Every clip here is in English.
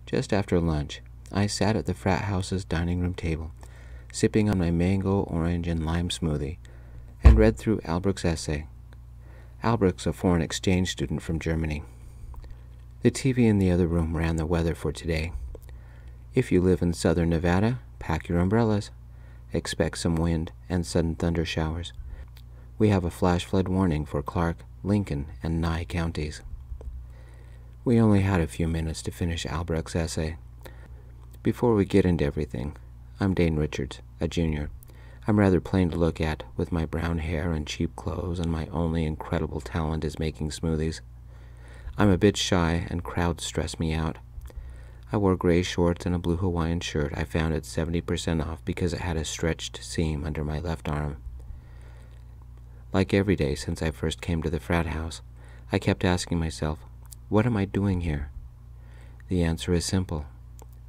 Just after lunch, I sat at the frat house's dining room table, sipping on my mango, orange, and lime smoothie, and read through Albrecht's essay. Albrecht's a foreign exchange student from Germany. The TV in the other room ran the weather for today. If you live in southern Nevada, pack your umbrellas. Expect some wind and sudden thunder showers. We have a flash flood warning for Clark, Lincoln, and Nye counties. We only had a few minutes to finish Albrecht's essay. Before we get into everything, I'm Dane Richards, a junior. I'm rather plain to look at, with my brown hair and cheap clothes, and my only incredible talent is making smoothies. I'm a bit shy, and crowds stress me out. I wore gray shorts and a blue Hawaiian shirt I found at 70% off because it had a stretched seam under my left arm. Like every day since I first came to the frat house, I kept asking myself, what am I doing here? The answer is simple.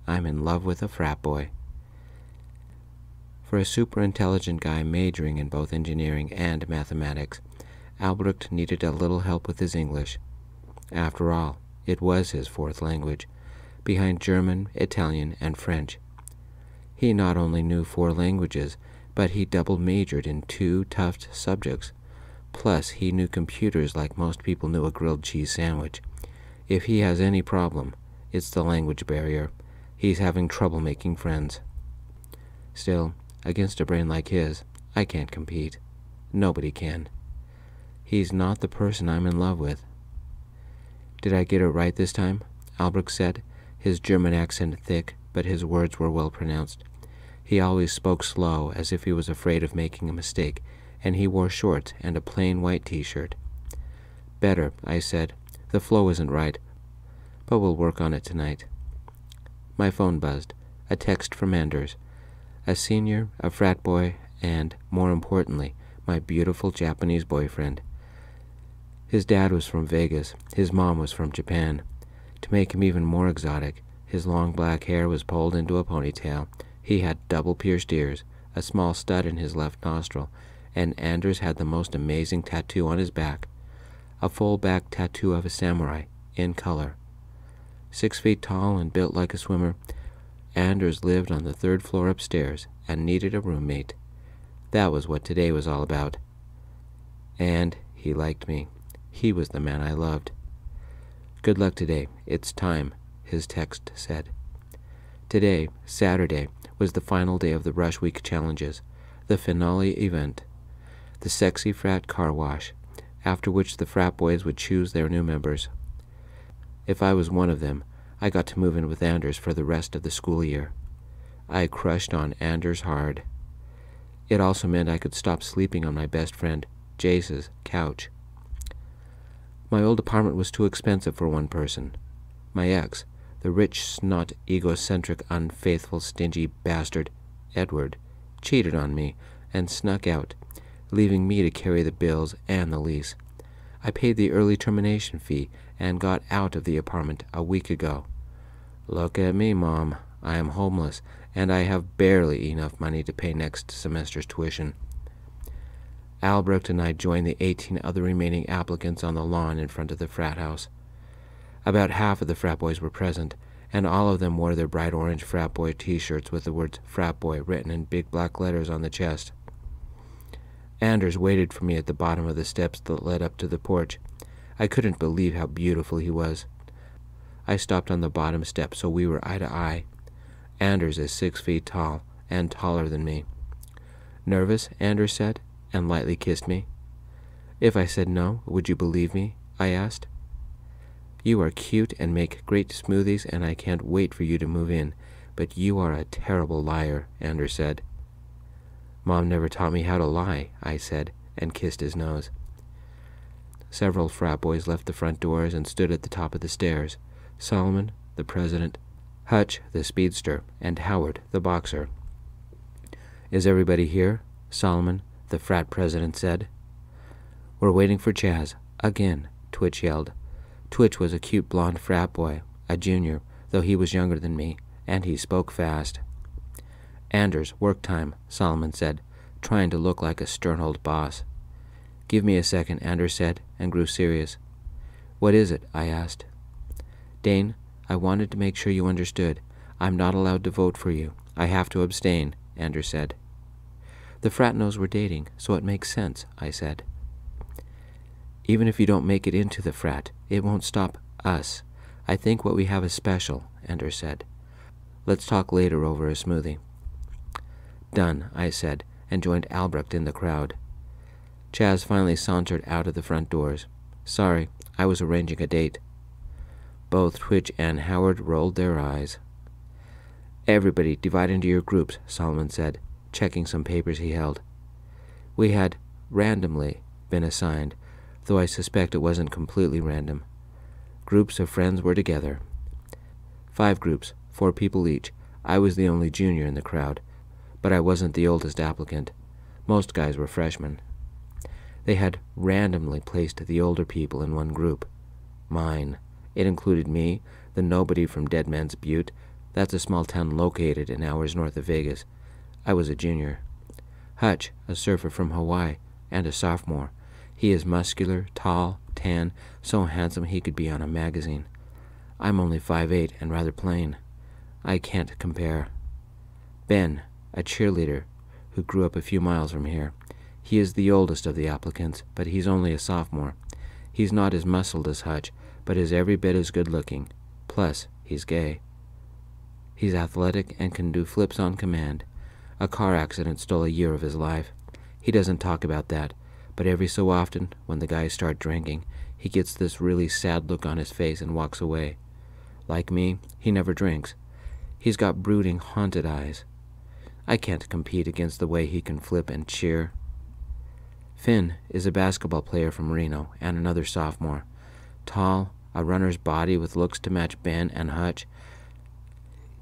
I'm in love with a frat boy. For a super intelligent guy majoring in both engineering and mathematics, Albrecht needed a little help with his English. After all, it was his fourth language, behind German, Italian, and French. He not only knew 4 languages, but he double majored in 2 tough subjects. Plus, he knew computers like most people knew a grilled cheese sandwich. If he has any problem, it's the language barrier. He's having trouble making friends. Still, against a brain like his, I can't compete. Nobody can. He's not the person I'm in love with. Did I get it right this time? Albrecht said, his German accent thick, but his words were well pronounced. He always spoke slow, as if he was afraid of making a mistake, and he wore shorts and a plain white t-shirt. Better, I said. The flow isn't right, but we'll work on it tonight. My phone buzzed. A text from Anders. A senior, a frat boy, and, more importantly, my beautiful Japanese boyfriend. His dad was from Vegas. His mom was from Japan. To make him even more exotic, his long black hair was pulled into a ponytail. He had double-pierced ears, a small stud in his left nostril, and Anders had the most amazing tattoo on his back. A full-back tattoo of a samurai, in color. 6 feet tall and built like a swimmer, Anders lived on the 3rd floor upstairs and needed a roommate. That was what today was all about. And he liked me. He was the man I loved. Good luck today. It's time, his text said. Today, Saturday, was the final day of the Rush Week challenges, the finale event, the Sexy Frat Car Wash, after which the frat boys would choose their new members. If I was one of them, I got to move in with Anders for the rest of the school year. I crushed on Anders hard. It also meant I could stop sleeping on my best friend, Jace's, couch. My old apartment was too expensive for one person. My ex, the rich, snot, egocentric, unfaithful, stingy bastard, Edward, cheated on me and snuck out, leaving me to carry the bills and the lease. I paid the early termination fee and got out of the apartment a week ago. Look at me, Mom. I am homeless, and I have barely enough money to pay next semester's tuition. Albrecht and I joined the 18 other remaining applicants on the lawn in front of the frat house. About half of the frat boys were present, and all of them wore their bright orange frat boy t-shirts with the words frat boy written in big black letters on the chest. Anders waited for me at the bottom of the steps that led up to the porch. I couldn't believe how beautiful he was. I stopped on the bottom step so we were eye to eye. Anders is 6 feet tall and taller than me. Nervous? Anders said, and lightly kissed me. If I said no, would you believe me? I asked. You are cute and make great smoothies, and I can't wait for you to move in, but you are a terrible liar, Anders said. Mom never taught me how to lie, I said, and kissed his nose. Several frat boys left the front doors and stood at the top of the stairs. Solomon, the president, Hutch, the speedster, and Howard, the boxer. Is everybody here? Solomon, the frat president, said. We're waiting for Chaz. Again, Twitch yelled. Twitch was a cute blonde frat boy, a junior, though he was younger than me, and he spoke fast. Anders, work time, Solomon said, trying to look like a stern old boss. Give me a second, Anders said, and grew serious. What is it? I asked. Dane, I wanted to make sure you understood. I'm not allowed to vote for you. I have to abstain, Anders said. The frat knows we're dating, so it makes sense, I said. Even if you don't make it into the frat, it won't stop us. I think what we have is special, Anders said. Let's talk later over a smoothie. Done, I said, and joined Albrecht in the crowd. Chaz finally sauntered out of the front doors. Sorry, I was arranging a date. Both Twitch and Howard rolled their eyes. Everybody divide into your groups, Solomon said, checking some papers he held. We had randomly been assigned, though I suspect it wasn't completely random. Groups of friends were together. 5 groups, 4 people each. I was the only junior in the crowd, but I wasn't the oldest applicant. Most guys were freshmen. They had randomly placed the older people in one group. Mine. It included me, the nobody from Dead Man's Butte. That's a small town located an hours north of Vegas. I was a junior. Hutch, a surfer from Hawaii, and a sophomore. He is muscular, tall, tan, so handsome he could be on a magazine. I'm only 5'8" and rather plain. I can't compare. Ben, a cheerleader, who grew up a few miles from here. He is the oldest of the applicants, but he's only a sophomore. He's not as muscled as Hutch, but is every bit as good-looking. Plus, he's gay. He's athletic and can do flips on command. A car accident stole a year of his life. He doesn't talk about that, but every so often, when the guys start drinking, he gets this really sad look on his face and walks away. Like me, he never drinks. He's got brooding, haunted eyes. I can't compete against the way he can flip and cheer. Finn is a basketball player from Reno and another sophomore. Tall, a runner's body with looks to match Ben and Hutch.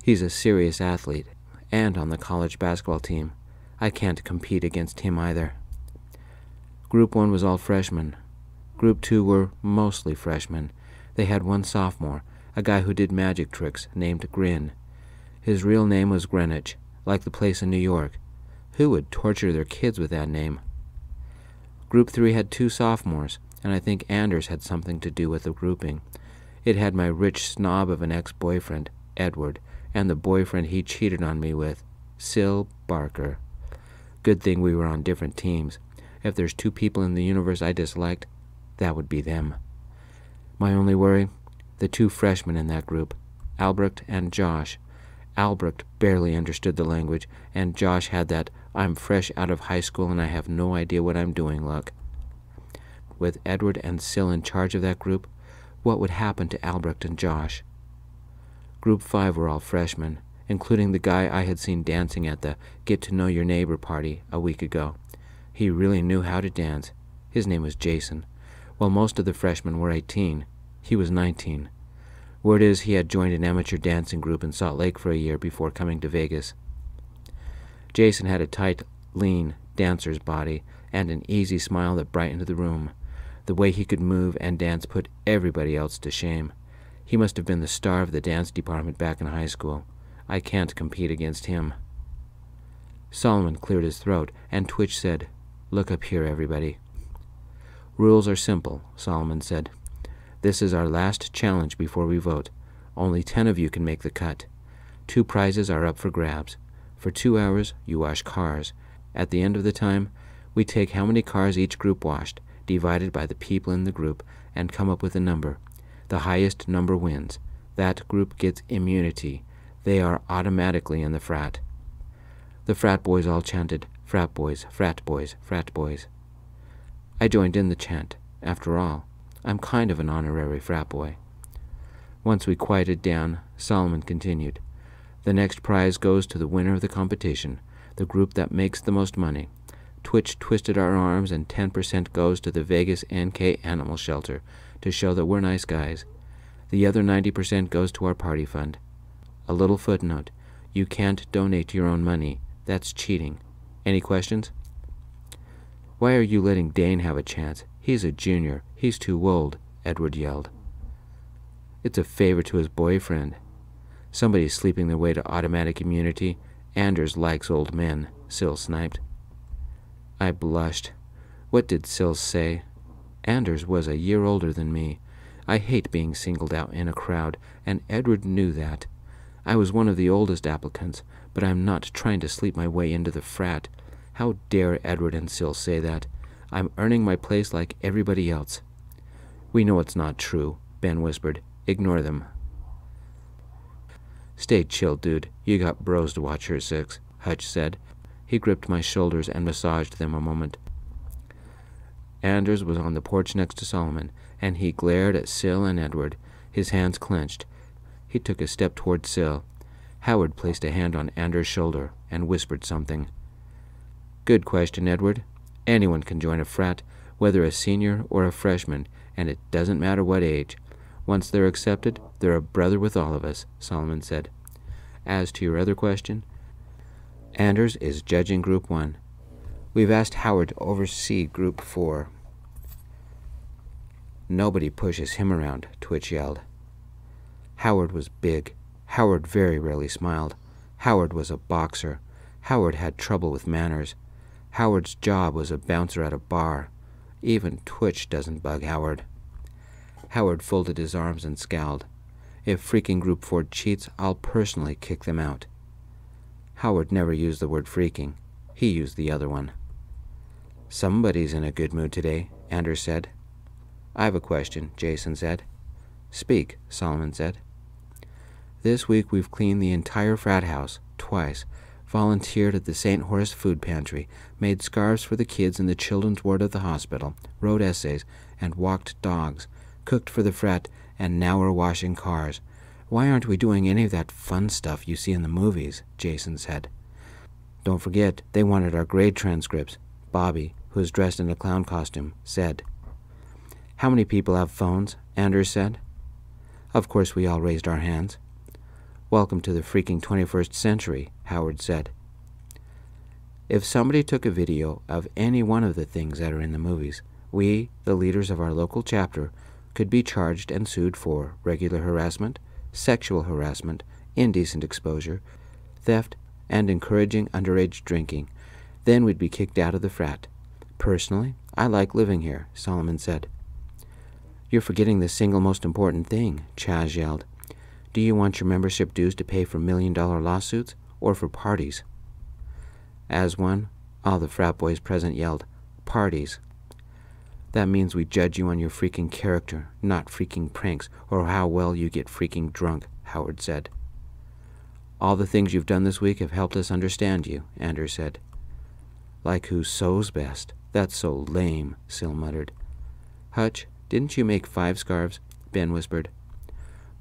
He's a serious athlete, and on the college basketball team. I can't compete against him either. Group 1 was all freshmen. Group 2 were mostly freshmen. They had one sophomore, a guy who did magic tricks, named Grin. His real name was Greenwich, like the place in New York. Who would torture their kids with that name? Group 3 had 2 sophomores, and I think Anders had something to do with the grouping. It had my rich snob of an ex-boyfriend, Edward, and the boyfriend he cheated on me with, Syl Barker. Good thing we were on different teams. If there's 2 people in the universe I disliked, that would be them. My only worry? The 2 freshmen in that group, Albrecht and Josh. Albrecht barely understood the language, and Josh had that I'm fresh out of high school and I have no idea what I'm doing look. With Edward and Syl in charge of that group, what would happen to Albrecht and Josh? Group 5 were all freshmen, including the guy I had seen dancing at the get-to-know-your-neighbor party a week ago. He really knew how to dance. His name was Jason. While most of the freshmen were 18, he was 19. Word is he had joined an amateur dancing group in Salt Lake for a year before coming to Vegas. Jason had a tight, lean dancer's body and an easy smile that brightened the room. The way he could move and dance put everybody else to shame. He must have been the star of the dance department back in high school. I can't compete against him. Solomon cleared his throat, and Twitch said, "Look up here, everybody." "Rules are simple," Solomon said. "This is our last challenge before we vote. Only 10 of you can make the cut. 2 prizes are up for grabs. For 2 hours, you wash cars. At the end of the time, we take how many cars each group washed, divided by the people in the group, and come up with a number. The highest number wins. That group gets immunity. They are automatically in the frat." The frat boys all chanted, "Frat boys, frat boys, frat boys." I joined in the chant. After all, I'm kind of an honorary frat boy. Once we quieted down, Solomon continued. "The next prize goes to the winner of the competition, the group that makes the most money. Twitch twisted our arms, and 10% goes to the Vegas NK Animal Shelter to show that we're nice guys. The other 90% goes to our party fund. A little footnote. You can't donate your own money. That's cheating. Any questions?" "Why are you letting Dane have a chance? He's a junior. He's too old," Edward yelled. "It's a favor to his boyfriend. Somebody's sleeping their way to automatic immunity. Anders likes old men," Syl sniped. I blushed. What did Syl say? Anders was a year older than me. I hate being singled out in a crowd, and Edward knew that. I was one of the oldest applicants, but I'm not trying to sleep my way into the frat. How dare Edward and Sil say that? I'm earning my place like everybody else. We know it's not true, Ben whispered. Ignore them. Stay chill, dude. You got bros to watch your six, Hutch said. He gripped my shoulders and massaged them a moment. Anders was on the porch next to Solomon, and he glared at Sil and Edward, his hands clenched. He took a step toward Sil. Howard placed a hand on Anders' shoulder and whispered something. Good question, Edward. Anyone can join a frat, whether a senior or a freshman, and it doesn't matter what age. Once they're accepted, they're a brother with all of us, Solomon said. As to your other question, Anders is judging Group 1. We've asked Howard to oversee Group 4. Nobody pushes him around, Twitch yelled. Howard was big. Howard very rarely smiled. Howard was a boxer. Howard had trouble with manners. Howard's job was a bouncer at a bar. Even Twitch doesn't bug Howard. Howard folded his arms and scowled. If freaking Group 4 cheats, I'll personally kick them out. Howard never used the word freaking. He used the other one. Somebody's in a good mood today, Anders said. I have a question, Jason said. Speak, Solomon said. This week we've cleaned the entire frat house, twice, volunteered at the St. Horace Food Pantry, made scarves for the kids in the children's ward of the hospital, wrote essays, and walked dogs, cooked for the frat, and now we're washing cars. Why aren't we doing any of that fun stuff you see in the movies? Jason said. Don't forget, they wanted our grade transcripts, Bobby, who was dressed in a clown costume, said. How many people have phones? Anders said. Of course we all raised our hands. Welcome to the freaking 21st century, Howard said. If somebody took a video of any one of the things that are in the movies, we, the leaders of our local chapter, could be charged and sued for regular harassment, sexual harassment, indecent exposure, theft, and encouraging underage drinking. Then we'd be kicked out of the frat. Personally, I like living here, Solomon said. You're forgetting the single most important thing, Chaz yelled. Do you want your membership dues to pay for million-dollar lawsuits or for parties? As one, all the frat boys present yelled, Parties. That means we judge you on your freaking character, not freaking pranks or how well you get freaking drunk, Howard said. All the things you've done this week have helped us understand you, Anders said. Like who sews best? That's so lame, Sil muttered. Hutch, didn't you make 5 scarves? Ben whispered.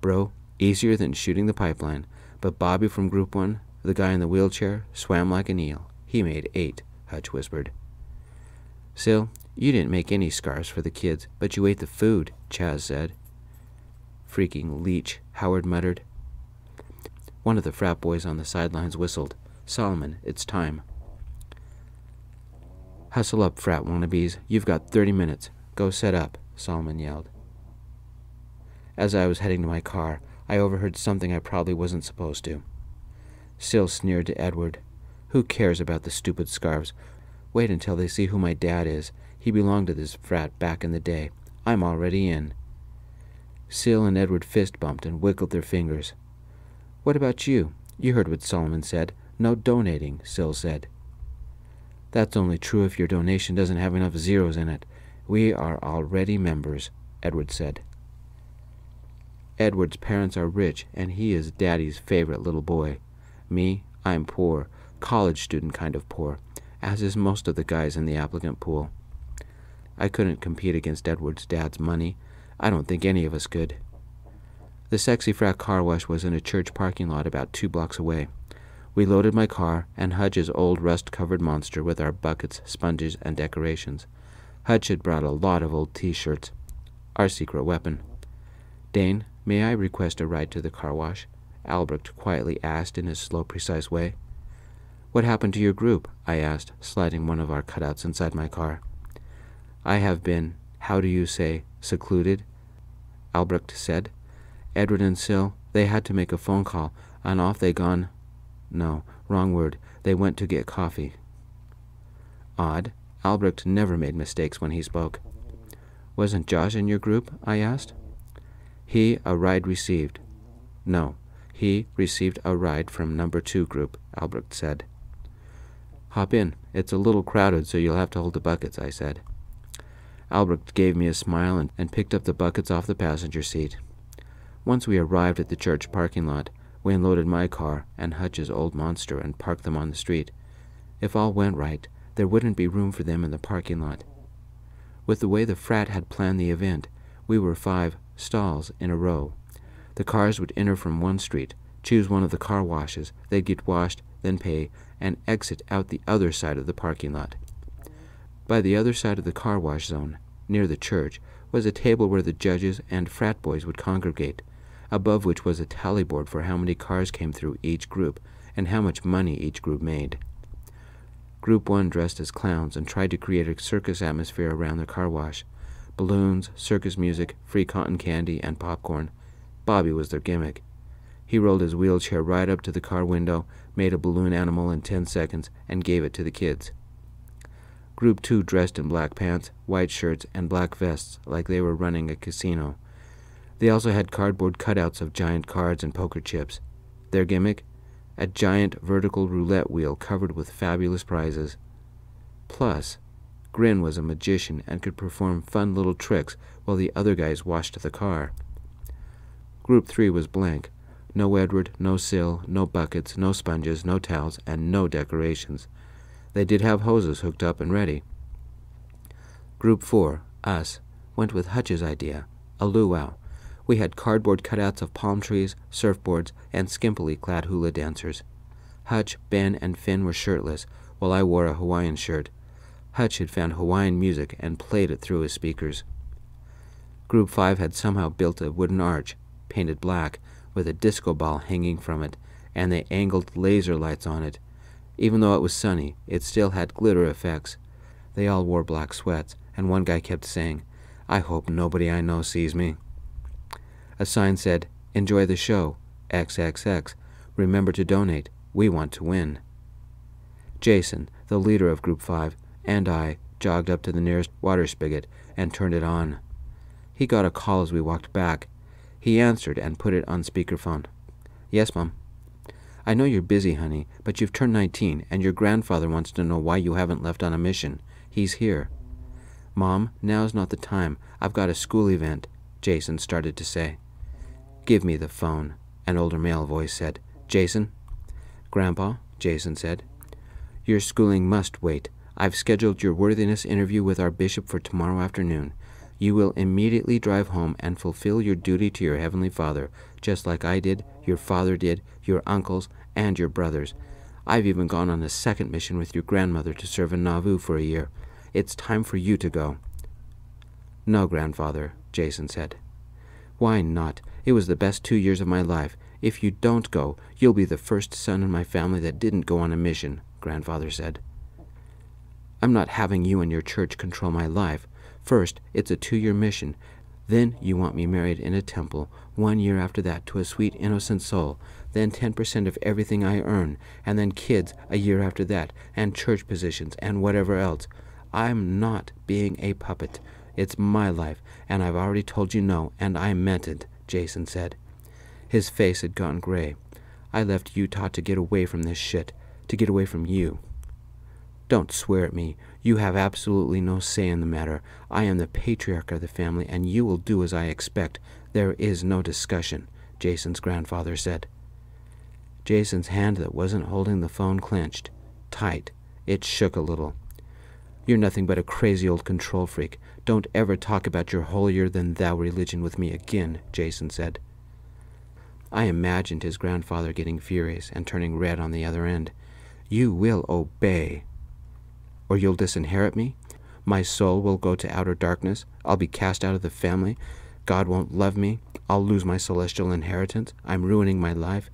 Bro, easier than shooting the pipeline, but Bobby from Group 1, the guy in the wheelchair, swam like an eel. He made 8, Hutch whispered. Sil, you didn't make any scarves for the kids, but you ate the food, Chaz said. Freaking leech, Howard muttered. One of the frat boys on the sidelines whistled. Solomon, it's time. Hustle up, frat wannabes. You've got 30 minutes. Go set up, Solomon yelled. As I was heading to my car, I overheard something I probably wasn't supposed to. Sil sneered to Edward. Who cares about the stupid scarves? Wait until they see who my dad is. He belonged to this frat back in the day. I'm already in. Sil and Edward fist bumped and wiggled their fingers. What about you? You heard what Solomon said. No donating, Sil said. That's only true if your donation doesn't have enough zeros in it. We are already members, Edward said. Edward's parents are rich, and he is Daddy's favorite little boy. Me, I'm poor, college student kind of poor, as is most of the guys in the applicant pool. I couldn't compete against Edward's dad's money. I don't think any of us could. The Sexy Frat Car Wash was in a church parking lot about 2 blocks away. We loaded my car and Hutch's old rust-covered monster with our buckets, sponges, and decorations. Hutch had brought a lot of old T-shirts, our secret weapon. Dane, may I request a ride to the car wash? Albrecht quietly asked in his slow, precise way. What happened to your group? I asked, sliding one of our cutouts inside my car. I have been, how do you say, secluded, Albrecht said. Edward and Sil, they had to make a phone call, and off they gone. No, wrong word. They went to get coffee. Odd. Albrecht never made mistakes when he spoke. Wasn't Josh in your group? I asked. He received a ride from number 2 group, Albrecht said. Hop in. It's a little crowded, so you'll have to hold the buckets, I said. Albrecht gave me a smile and picked up the buckets off the passenger seat. Once we arrived at the church parking lot, we unloaded my car and Hutch's old monster and parked them on the street. If all went right, there wouldn't be room for them in the parking lot. With the way the frat had planned the event, we were 5 stalls in a row. The cars would enter from one street, choose one of the car washes, they'd get washed, then pay, and exit out the other side of the parking lot. By the other side of the car wash zone, near the church, was a table where the judges and frat boys would congregate, above which was a tally board for how many cars came through each group and how much money each group made. Group 1 dressed as clowns and tried to create a circus atmosphere around the car wash. Balloons, circus music, free cotton candy, and popcorn. Bobby was their gimmick. He rolled his wheelchair right up to the car window, made a balloon animal in 10 seconds, and gave it to the kids. Group 2 dressed in black pants, white shirts, and black vests like they were running a casino. They also had cardboard cutouts of giant cards and poker chips. Their gimmick? A giant vertical roulette wheel covered with fabulous prizes. Plus, Grin was a magician and could perform fun little tricks while the other guys washed the car. Group 3 was blank. No Edward, no Syl, no buckets, no sponges, no towels, and no decorations. They did have hoses hooked up and ready. Group 4, us, went with Hutch's idea, a luau. We had cardboard cutouts of palm trees, surfboards, and skimpily clad hula dancers. Hutch, Ben, and Finn were shirtless, while I wore a Hawaiian shirt. Hutch had found Hawaiian music and played it through his speakers. Group 5 had somehow built a wooden arch, painted black, with a disco ball hanging from it, and they angled laser lights on it. Even though it was sunny, it still had glitter effects. They all wore black sweats, and one guy kept saying, "I hope nobody I know sees me." A sign said, "Enjoy the show, XXX. Remember to donate. We want to win." Jason, the leader of Group 5, and I jogged up to the nearest water spigot and turned it on. He got a call as we walked back. He answered and put it on speakerphone. "Yes, Mom." "I know you're busy, honey, but you've turned 19, and your grandfather wants to know why you haven't left on a mission. He's here." "Mom, now's not the time. I've got a school event," Jason started to say. "Give me the phone," an older male voice said. "Jason?" "Grandpa," Jason said. "Your schooling must wait. I've scheduled your worthiness interview with our bishop for tomorrow afternoon. You will immediately drive home and fulfill your duty to your Heavenly Father, just like I did, your father did, your uncles, and your brothers. I've even gone on a second mission with your grandmother to serve in Nauvoo for a year. It's time for you to go." "No, Grandfather," Jason said. "Why not? It was the best 2 years of my life. If you don't go, you'll be the first son in my family that didn't go on a mission," Grandfather said. "I'm not having you and your church control my life. First, it's a 2-year mission. Then you want me married in a temple, 1 year after that to a sweet, innocent soul, then 10% of everything I earn, and then kids a year after that, and church positions, and whatever else. I'm not being a puppet. It's my life, and I've already told you no, and I meant it," Jason said. His face had gone gray. "I left Utah to get away from this shit, to get away from you." "Don't swear at me. You have absolutely no say in the matter. I am the patriarch of the family, and you will do as I expect. There is no discussion," Jason's grandfather said. Jason's hand that wasn't holding the phone clenched, tight. It shook a little. "You're nothing but a crazy old control freak. Don't ever talk about your holier-than-thou religion with me again," Jason said. I imagined his grandfather getting furious and turning red on the other end. "You will obey. Or you'll disinherit me? My soul will go to outer darkness. I'll be cast out of the family. God won't love me. I'll lose my celestial inheritance. I'm ruining my life.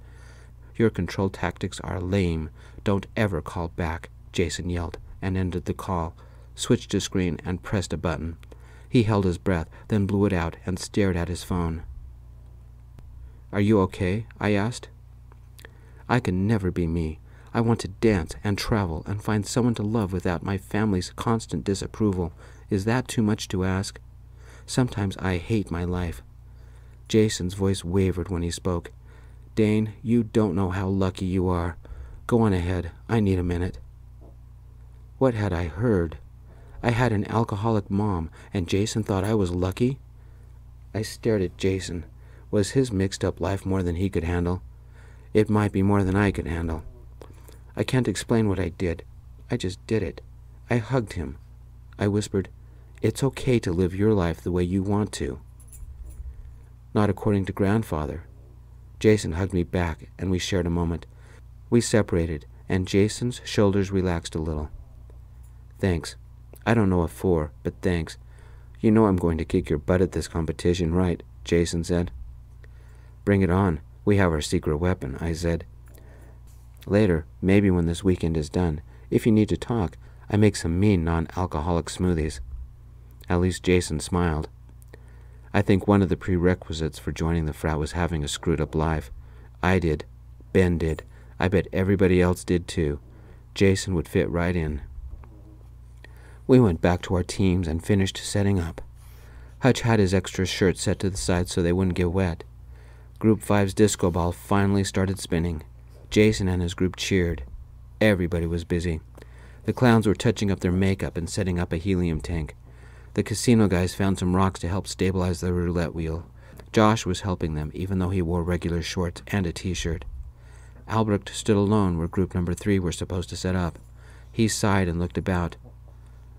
Your control tactics are lame. Don't ever call back," Jason yelled, and ended the call, switched to screen, and pressed a button. He held his breath, then blew it out and stared at his phone. "Are you okay?" I asked. "I can never be me. I want to dance and travel and find someone to love without my family's constant disapproval. Is that too much to ask? Sometimes I hate my life." Jason's voice wavered when he spoke. "Dane, you don't know how lucky you are. Go on ahead. I need a minute." What had I heard? I had an alcoholic mom, and Jason thought I was lucky? I stared at Jason. Was his mixed-up life more than he could handle? It might be more than I could handle. I can't explain what I did. I just did it. I hugged him. I whispered, "It's okay to live your life the way you want to." Not according to grandfather. Jason hugged me back, and we shared a moment. We separated, and Jason's shoulders relaxed a little. "Thanks. I don't know what for, but thanks. You know I'm going to kick your butt at this competition, right?" Jason said. "Bring it on. We have our secret weapon," I said. "Later, maybe when this weekend is done, if you need to talk, I make some mean non-alcoholic smoothies." At least Jason smiled. I think one of the prerequisites for joining the frat was having a screwed-up life. I did. Ben did. I bet everybody else did too. Jason would fit right in. We went back to our teams and finished setting up. Hutch had his extra shirts set to the side so they wouldn't get wet. Group 5's disco ball finally started spinning. Jason and his group cheered. Everybody was busy. The clowns were touching up their makeup and setting up a helium tank. The casino guys found some rocks to help stabilize the roulette wheel. Josh was helping them, even though he wore regular shorts and a t-shirt. Albrecht stood alone where group number 3 were supposed to set up. He sighed and looked about.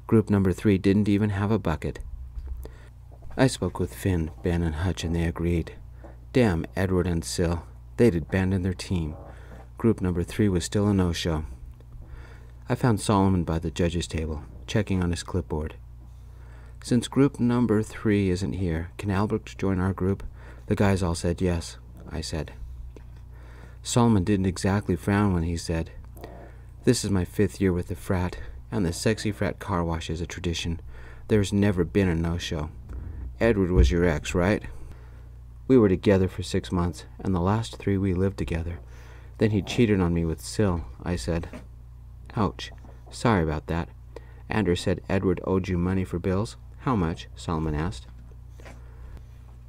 Group number 3 didn't even have a bucket. I spoke with Finn, Ben, and Hutch, and they agreed. Damn Edward and Sil. They'd abandoned their team. Group number 3 was still a no-show. I found Solomon by the judges' table, checking on his clipboard. "Since group number 3 isn't here, can Albrecht join our group?" The guys all said yes, I said. Solomon didn't exactly frown when he said, "This is my 5th year with the frat, and the Sexy Frat Car Wash is a tradition. There's never been a no-show. Edward was your ex, right?" "We were together for 6 months, and the last 3 we lived together. Then he cheated on me with Sil," I said. "Ouch. Sorry about that. Andrew said Edward owed you money for bills. How much?" Solomon asked.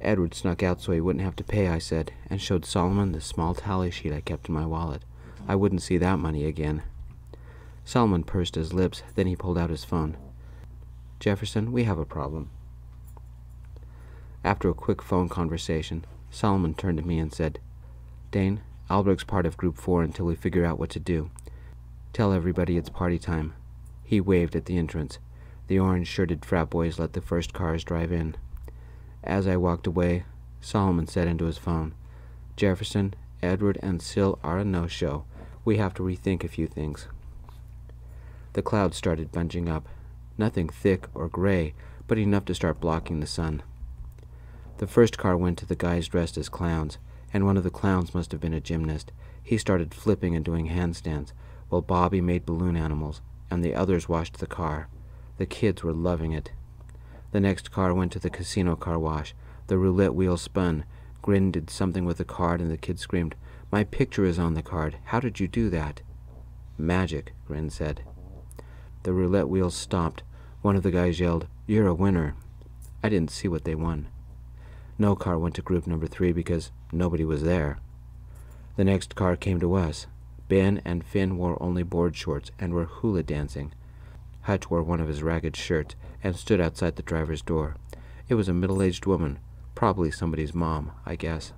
"Edward snuck out so he wouldn't have to pay," I said, and showed Solomon the small tally sheet I kept in my wallet. I wouldn't see that money again. Solomon pursed his lips, then he pulled out his phone. "Jefferson, we have a problem." After a quick phone conversation, Solomon turned to me and said, "Dane, Albrecht's part of Group 4 until we figure out what to do. Tell everybody it's party time." He waved at the entrance. The orange-shirted frat boys let the first cars drive in. As I walked away, Solomon said into his phone, "Jefferson, Edward, and Sil are a no-show. We have to rethink a few things." The clouds started bunching up. Nothing thick or gray, but enough to start blocking the sun. The first car went to the guys dressed as clowns, and one of the clowns must have been a gymnast. He started flipping and doing handstands, while Bobby made balloon animals, and the others washed the car. The kids were loving it. The next car went to the casino car wash. The roulette wheel spun. Grin did something with the card, and the kid screamed, "My picture is on the card. How did you do that?" "Magic," Grin said. The roulette wheel stopped. One of the guys yelled, "You're a winner." I didn't see what they won. No car went to group number 3 because nobody was there. The next car came to us. Ben and Finn wore only board shorts and were hula dancing. Hutch wore one of his ragged shirts and stood outside the driver's door. It was a middle-aged woman, probably somebody's mom, I guess.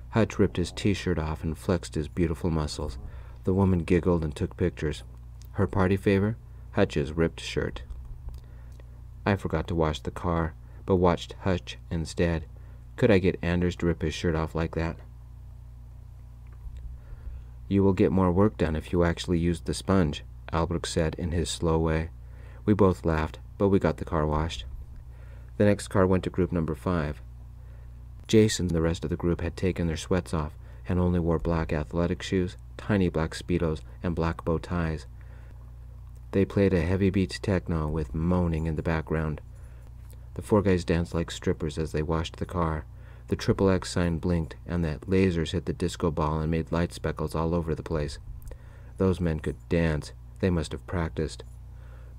Hutch ripped his t-shirt off and flexed his beautiful muscles. The woman giggled and took pictures. Her party favor? Hutch's ripped shirt. I forgot to wash the car, but watched Hutch instead. Could I get Anders to rip his shirt off like that? "You will get more work done if you actually used the sponge," Albrecht said in his slow way. We both laughed, but we got the car washed. The next car went to group number 5. Jason and the rest of the group had taken their sweats off and only wore black athletic shoes, tiny black Speedos, and black bow ties. They played a heavy beat techno with moaning in the background. The 4 guys danced like strippers as they washed the car. The XXX sign blinked, and the lasers hit the disco ball and made light speckles all over the place. Those men could dance. They must have practiced.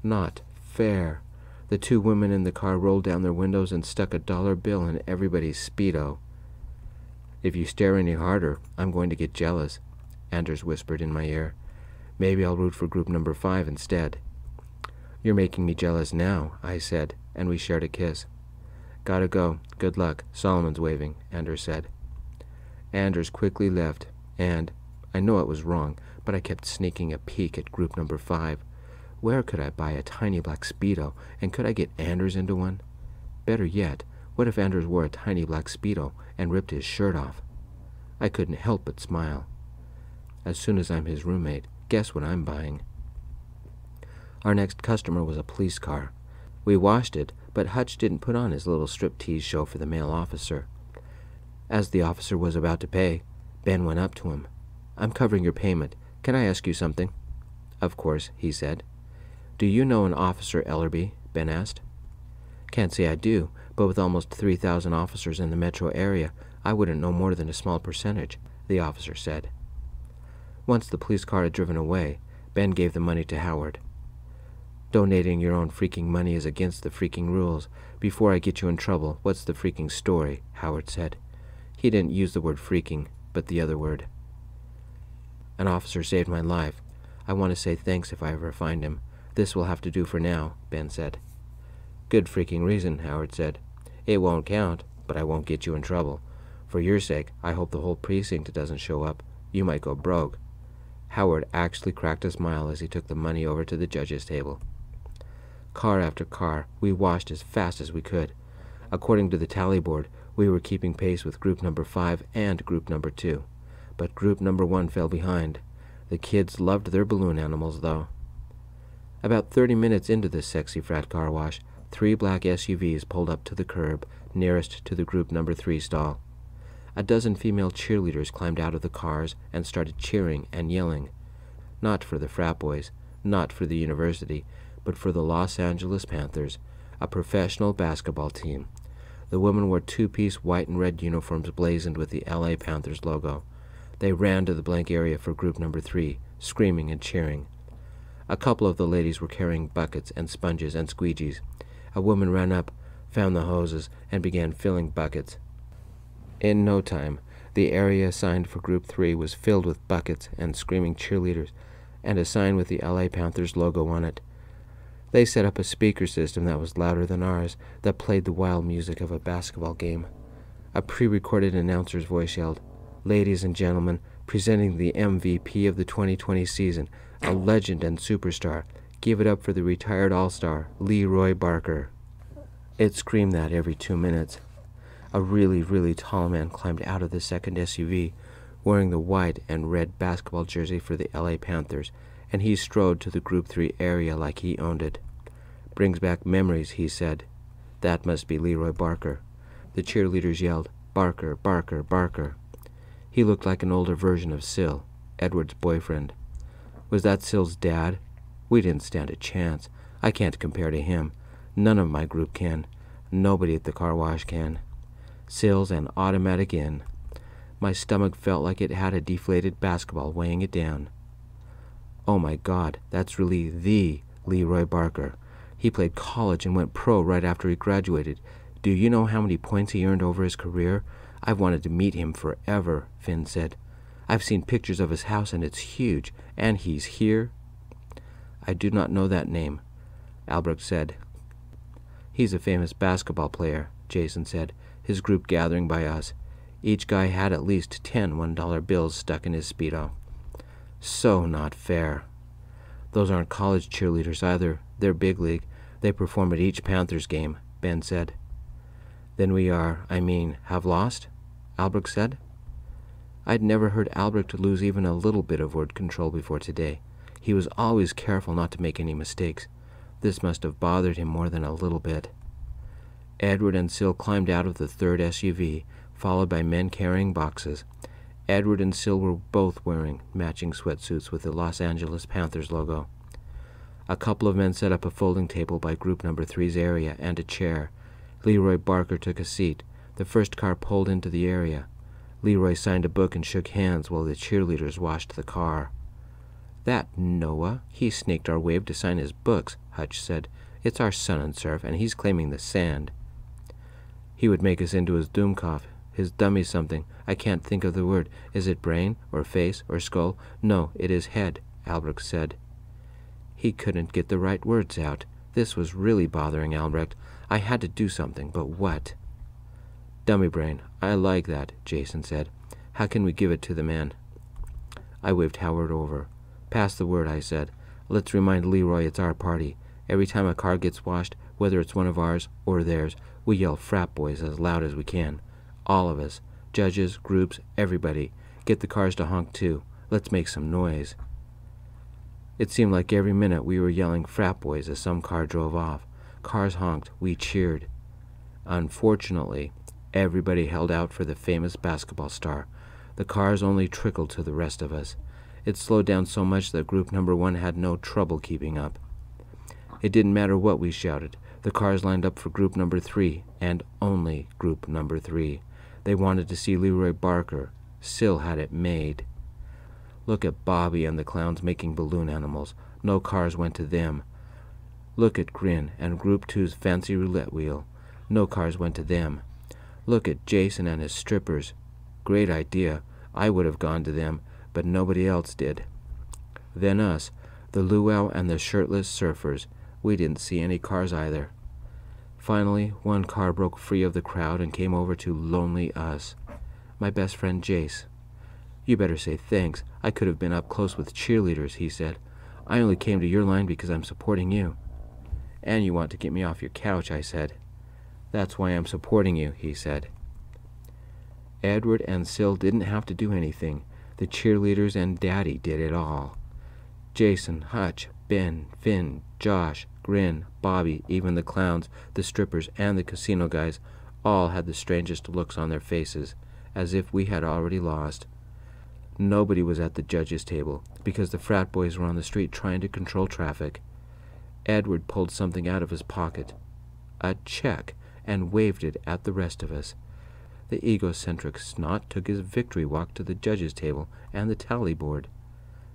Not fair. The two women in the car rolled down their windows and stuck a dollar bill in everybody's Speedo. "If you stare any harder, I'm going to get jealous," Anders whispered in my ear. "Maybe I'll root for group number 5 instead." "You're making me jealous now," I said, and we shared a kiss. "Gotta go. Good luck. Solomon's waving," Anders said. Anders quickly left, and I know it was wrong, but I kept sneaking a peek at group number 5. Where could I buy a tiny black Speedo, and could I get Anders into one? Better yet, what if Anders wore a tiny black Speedo and ripped his shirt off? I couldn't help but smile. As soon as I'm his roommate, guess what I'm buying? Our next customer was a police car. We washed it, but Hutch didn't put on his little striptease show for the male officer. As the officer was about to pay, Ben went up to him. "I'm covering your payment. Can I ask you something?" "Of course," he said. "Do you know an Officer Ellerby?" Ben asked. "Can't say I do, but with almost 3,000 officers in the metro area, I wouldn't know more than a small percentage," the officer said. Once the police car had driven away, Ben gave the money to Howard. "Donating your own freaking money is against the freaking rules. Before I get you in trouble, what's the freaking story?" Howard said. He didn't use the word freaking, but the other word. "An officer saved my life. I want to say thanks if I ever find him. This will have to do for now," Ben said. "Good freaking reason," Howard said. "It won't count, but I won't get you in trouble. For your sake, I hope the whole precinct doesn't show up. You might go broke." Howard actually cracked a smile as he took the money over to the judge's table. Car after car, we washed as fast as we could. According to the tally board, we were keeping pace with group number 5 and group number 2. But group number 1 fell behind. The kids loved their balloon animals, though. About 30 minutes into the Sexy Frat Car Wash, 3 black SUVs pulled up to the curb nearest to the group number 3 stall. A dozen female cheerleaders climbed out of the cars and started cheering and yelling. Not for the frat boys, not for the university, but for the Los Angeles Panthers, a professional basketball team. The women wore 2-piece white and red uniforms blazoned with the LA Panthers logo. They ran to the blank area for group number 3, screaming and cheering. A couple of the ladies were carrying buckets and sponges and squeegees. A woman ran up, found the hoses, and began filling buckets. In no time, the area assigned for Group 3 was filled with buckets and screaming cheerleaders, and a sign with the LA Panthers logo on it. They set up a speaker system that was louder than ours, that played the wild music of a basketball game. A pre-recorded announcer's voice yelled, "Ladies and gentlemen, presenting the MVP of the 2020 season, a legend and superstar. Give it up for the retired all-star, Leroy Barker." It screamed that every 2 minutes. A really, really tall man climbed out of the second SUV, wearing the white and red basketball jersey for the LA Panthers, and he strode to the Group 3 area like he owned it. "Brings back memories," he said. "That must be Leroy Barker." The cheerleaders yelled, "Barker, Barker, Barker." He looked like an older version of Syl, Edward's boyfriend. Was that Syl's dad? We didn't stand a chance. I can't compare to him. None of my group can. Nobody at the car wash can. Syl's an automatic in. My stomach felt like it had a deflated basketball weighing it down. Oh my God, that's really the Leroy Barker. He played college and went pro right after he graduated. Do you know how many points he earned over his career? I've wanted to meet him forever, Finn said. I've seen pictures of his house and it's huge, and he's here. I do not know that name, Albrecht said. He's a famous basketball player, Jason said, his group gathering by us. Each guy had at least 10 $1 bills stuck in his Speedo. So not fair. Those aren't college cheerleaders either. They're big league. They perform at each Panthers game, Ben said. Then we have lost? Albrecht said. I'd never heard Albrecht lose even a little bit of word control before today. He was always careful not to make any mistakes. This must have bothered him more than a little bit. Edward and Syl climbed out of the third SUV, followed by men carrying boxes. Edward and Syl were both wearing matching sweatsuits with the Los Angeles Panthers logo. A couple of men set up a folding table by group number 3's area and a chair. Leroy Barker took a seat. The first car pulled into the area. Leroy signed a book and shook hands while the cheerleaders washed the car. That Noah, he snaked our wave to sign his books, Hutch said. It's our sun and surf, and he's claiming the sand. He would make us into his Doomkopf, his dummy something. I can't think of the word. Is it brain, or face, or skull? No, it is head, Albrecht said. He couldn't get the right words out. This was really bothering Albrecht. I had to do something, but what? Dummy brain. I like that, Jason said. How can we give it to the man? I waved Howard over. Pass the word, I said. Let's remind Leroy it's our party. Every time a car gets washed, whether it's one of ours or theirs, we yell Frat Boys as loud as we can. All of us. Judges, groups, everybody. Get the cars to honk too. Let's make some noise. It seemed like every minute we were yelling Frat Boys as some car drove off. Cars honked. We cheered. Unfortunately, everybody held out for the famous basketball star. The cars only trickled to the rest of us. It slowed down so much that group number 1 had no trouble keeping up. It didn't matter what we shouted. The cars lined up for group number 3, and only group number 3. They wanted to see Leroy Barker. Sil had it made. Look at Bobby and the clowns making balloon animals. No cars went to them. Look at Grin and Group 2's fancy roulette wheel. No cars went to them. Look at Jason and his strippers. Great idea. I would have gone to them, but nobody else did. Then us, the luau and the shirtless surfers. We didn't see any cars either. Finally, one car broke free of the crowd and came over to lonely us. My best friend Jace. You better say thanks. I could have been up close with cheerleaders, he said. I only came to your line because I'm supporting you. And you want to get me off your couch, I said. That's why I'm supporting you, he said. Edward and Sil didn't have to do anything. The cheerleaders and Daddy did it all. Jason, Hutch, Ben, Finn, Josh, Grin, Bobby, even the clowns, the strippers, and the casino guys all had the strangest looks on their faces, as if we had already lost. Nobody was at the judges' table, because the frat boys were on the street trying to control traffic. Edward pulled something out of his pocket, a check, and waved it at the rest of us. The egocentric snot took his victory walk to the judges' table and the tally board.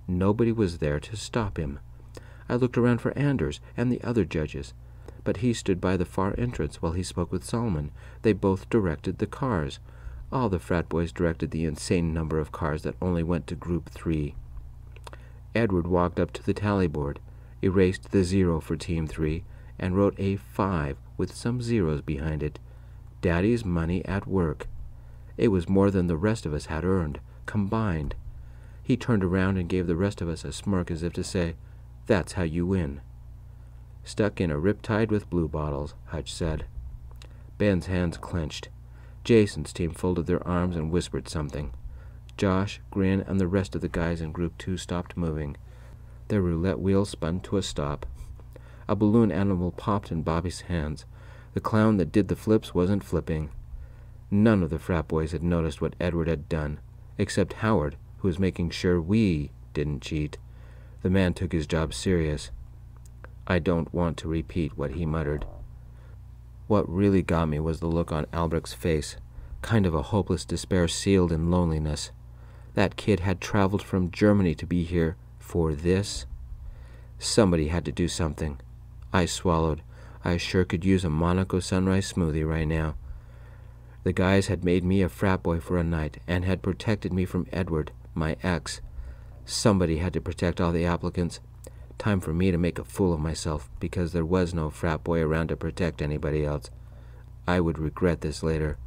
Nobody was there to stop him. I looked around for Anders and the other judges, but he stood by the far entrance while he spoke with Solomon. They both directed the cars. All the frat boys directed the insane number of cars that only went to Group 3. Edward walked up to the tally board, erased the 0 for Team 3, and wrote a 5 with some zeros behind it. Daddy's money at work. It was more than the rest of us had earned, combined. He turned around and gave the rest of us a smirk as if to say, "That's how you win." Stuck in a riptide with blue bottles, Hutch said. Ben's hands clenched. Jason's team folded their arms and whispered something. Josh, Grin, and the rest of the guys in Group 2 stopped moving. Their roulette wheel spun to a stop. A balloon animal popped in Bobby's hands. The clown that did the flips wasn't flipping. None of the frat boys had noticed what Edward had done, except Howard, who was making sure we didn't cheat. The man took his job serious. I don't want to repeat what he muttered. What really got me was the look on Albrecht's face, kind of a hopeless despair sealed in loneliness. That kid had traveled from Germany to be here for this. Somebody had to do something. I swallowed. I sure could use a Monaco sunrise smoothie right now. The guys had made me a frat boy for a night and had protected me from Edward, my ex. Somebody had to protect all the applicants. Time for me to make a fool of myself, because there was no frat boy around to protect anybody else. I would regret this later.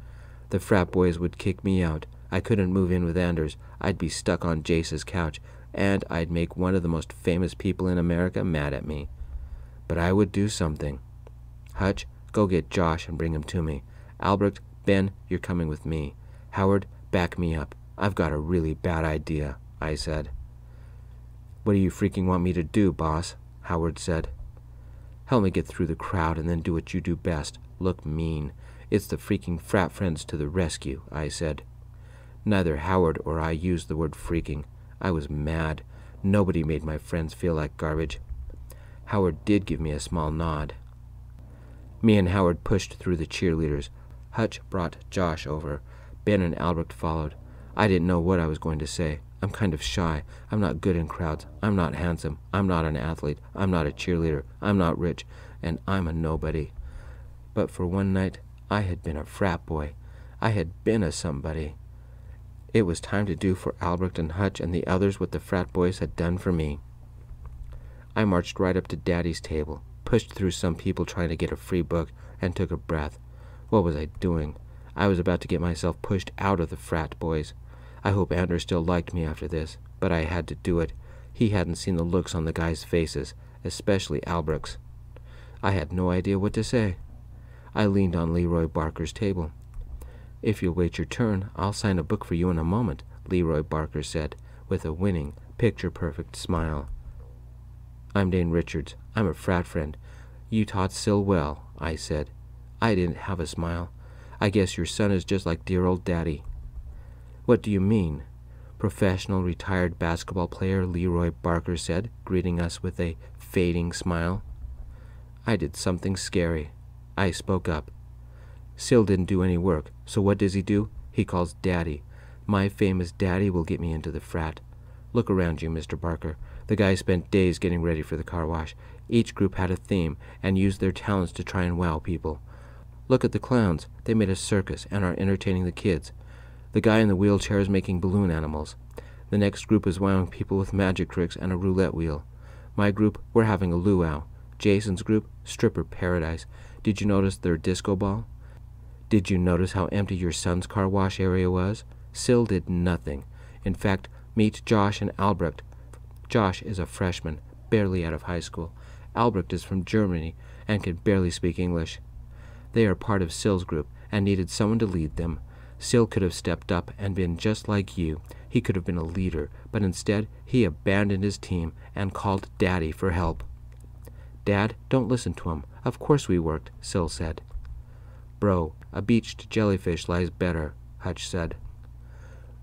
The frat boys would kick me out. I couldn't move in with Anders. I'd be stuck on Jace's couch, and I'd make one of the most famous people in America mad at me. But I would do something. Hutch, go get Josh and bring him to me. Albrecht, Ben, you're coming with me. Howard, back me up. I've got a really bad idea, I said. What do you freaking want me to do, boss? Howard said. Help me get through the crowd and then do what you do best. Look mean. It's the freaking frat friends to the rescue, I said. Neither Howard or I used the word freaking. I was mad. Nobody made my friends feel like garbage. Howard did give me a small nod. Me and Howard pushed through the cheerleaders. Hutch brought Josh over. Ben and Albrecht followed. I didn't know what I was going to say. I'm kind of shy. I'm not good in crowds. I'm not handsome. I'm not an athlete. I'm not a cheerleader. I'm not rich. and I'm a nobody. But for one night, I had been a frat boy. I had been a somebody. It was time to do for Albrecht and Hutch and the others what the frat boys had done for me. I marched right up to Daddy's table, pushed through some people trying to get a free book, and took a breath. What was I doing? I was about to get myself pushed out of the frat boys. I hope Anders still liked me after this, but I had to do it. He hadn't seen the looks on the guys' faces, especially Albrecht's. I had no idea what to say. I leaned on Leroy Barker's table. "If you'll wait your turn, I'll sign a book for you in a moment," Leroy Barker said, with a winning, picture-perfect smile. "I'm Dane Richards. I'm a frat friend. You taught Sil well," I said. I didn't have a smile. "I guess your son is just like dear old Daddy." "What do you mean?" Professional retired basketball player Leroy Barker said, greeting us with a fading smile. I did something scary. I spoke up. "Sil didn't do any work, so what does he do? He calls Daddy. My famous Daddy will get me into the frat. Look around you, Mr. Barker. The guys spent days getting ready for the car wash. Each group had a theme and used their talents to try and wow people. Look at the clowns. They made a circus and are entertaining the kids. The guy in the wheelchair is making balloon animals. The next group is wowing people with magic tricks and a roulette wheel. My group, we're having a luau. Jason's group, stripper paradise. Did you notice their disco ball? Did you notice how empty your son's car wash area was? Sil did nothing. In fact, meet Josh and Albrecht. Josh is a freshman, barely out of high school. Albrecht is from Germany and can barely speak English. They are part of Sil's group and needed someone to lead them. Sil could have stepped up and been just like you. He could have been a leader, but instead he abandoned his team and called Daddy for help. Dad, don't listen to him. Of course we worked, Sil said. Bro, a beached jellyfish lies better, Hutch said.